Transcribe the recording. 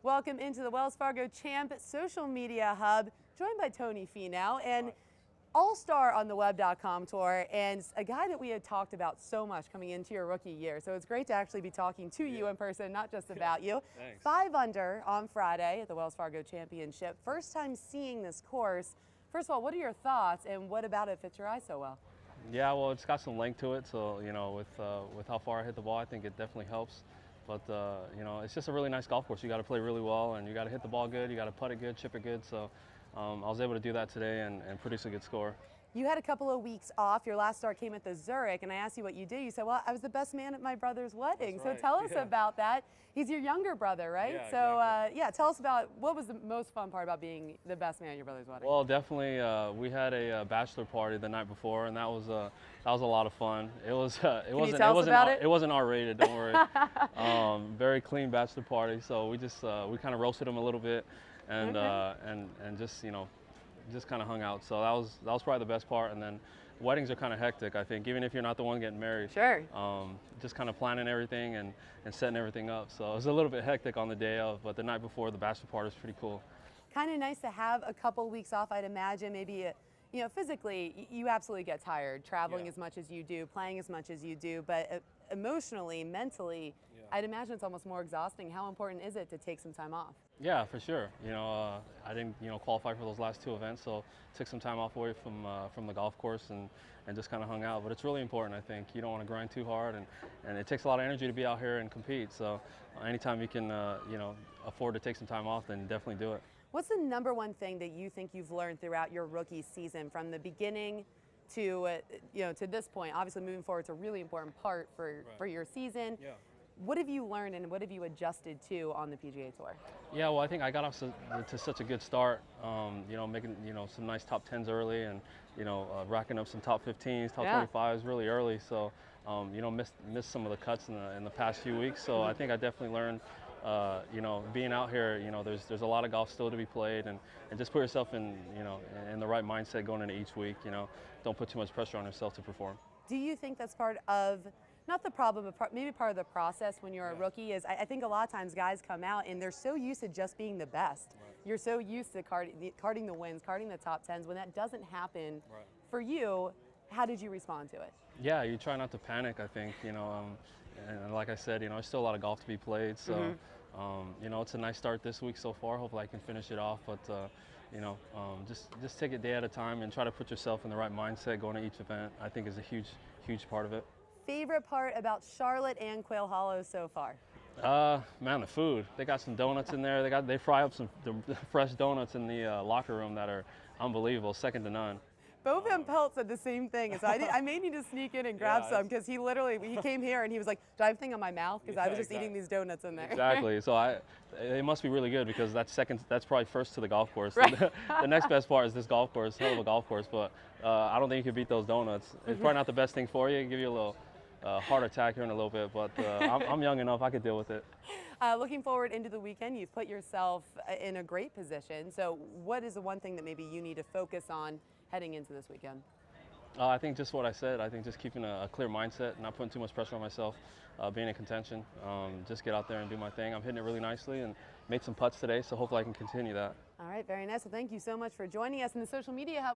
Welcome into the Wells Fargo Champ Social Media Hub, joined by Tony Finau, and all-star on the web.com tour, and a guy that we had talked about so much coming into your rookie year. So it's great to actually be talking to you in person, not just about you. Thanks. 5 under on Friday at the Wells Fargo Championship. First time seeing this course. First of all, what are your thoughts, and what about it fits your eye so well? Yeah, well, it's got some length to it, so with how far I hit the ball, I think it definitely helps. But it's just a really nice golf course. You got to play really well, and you got to hit the ball good. You got to putt it good, chip it good. So I was able to do that today and produce a good score. You had a couple of weeks off. Your last start came at the Zurich, and I asked you what you did. You said, well, I was the best man at my brother's wedding. That's so right. tell us about that. He's your younger brother, right? Yeah, so exactly. tell us about what was the most fun part about being the best man at your brother's wedding. Well, definitely, we had a bachelor party the night before, and that was a lot of fun. It wasn't R-rated, don't worry. Very clean bachelor party. So we just we kind of roasted him a little bit, and just kind of hung out. So that was probably the best part. And then weddings are kind of hectic, I think, even if you're not the one getting married. Sure. Just kind of planning everything and setting everything up. So it was a little bit hectic on the day of, but the night before the bachelor party was pretty cool. Kind of nice to have a couple weeks off, I'd imagine. Maybe physically you absolutely get tired traveling as much as you do, playing as much as you do, but emotionally, mentally, I'd imagine it's almost more exhausting. How important is it to take some time off? Yeah, for sure. I didn't qualify for those last 2 events, so took some time off away from the golf course and just kind of hung out. But it's really important, I think. You don't want to grind too hard, and it takes a lot of energy to be out here and compete. So anytime you can afford to take some time off, then definitely do it. What's the number one thing that you think you've learned throughout your rookie season, from the beginning to to this point? Obviously, moving forward is a really important part for your season. Yeah. What have you learned, and what have you adjusted to on the PGA Tour? Yeah, well, I think I got off to such a good start. Making some nice top 10s early, and racking up some top 15s, top 25s really early. So missed some of the cuts in the past few weeks. So I think I definitely learned. Being out here, there's a lot of golf still to be played, and just put yourself in the right mindset going into each week. Don't put too much pressure on yourself to perform. Do you think that's part of, not the problem, but maybe part of the process when you're a rookie? Is I think a lot of times guys come out and they're so used to just being the best. Right. You're so used to carding the wins, carding the top 10s. When that doesn't happen for you, how did you respond to it? Yeah, you try not to panic, I think. And like I said, there's still a lot of golf to be played. So, it's a nice start this week so far. Hopefully I can finish it off. But, just take it day at a time and try to put yourself in the right mindset going to each event, I think is a huge part of it. Favorite part about Charlotte and Quail Hollow so far? Man, the food. They got some donuts in there. They fry up the fresh donuts in the locker room that are unbelievable, second to none. Bo Van Pelt said the same thing. So I may need to sneak in and grab some, because he came here and he was like, do I have a thing on my mouth? Because I was just eating these donuts in there. Exactly. So it must be really good, because that's probably first to the golf course. Right. The next best part is this golf course, hell of a golf course, but I don't think you can beat those donuts. It's probably not the best thing for you. It'll give you a little heart attack here in a little bit, but I'm young enough, I could deal with it. Looking forward into the weekend, you've put yourself in a great position. So what is the one thing that maybe you need to focus on heading into this weekend? I think just what I said. I think just keeping a clear mindset, not putting too much pressure on myself, being in contention, just get out there and do my thing. I'm hitting it really nicely and made some putts today, so hopefully I can continue that. All right, very nice. Well, thank you so much for joining us in the Social Media Hub.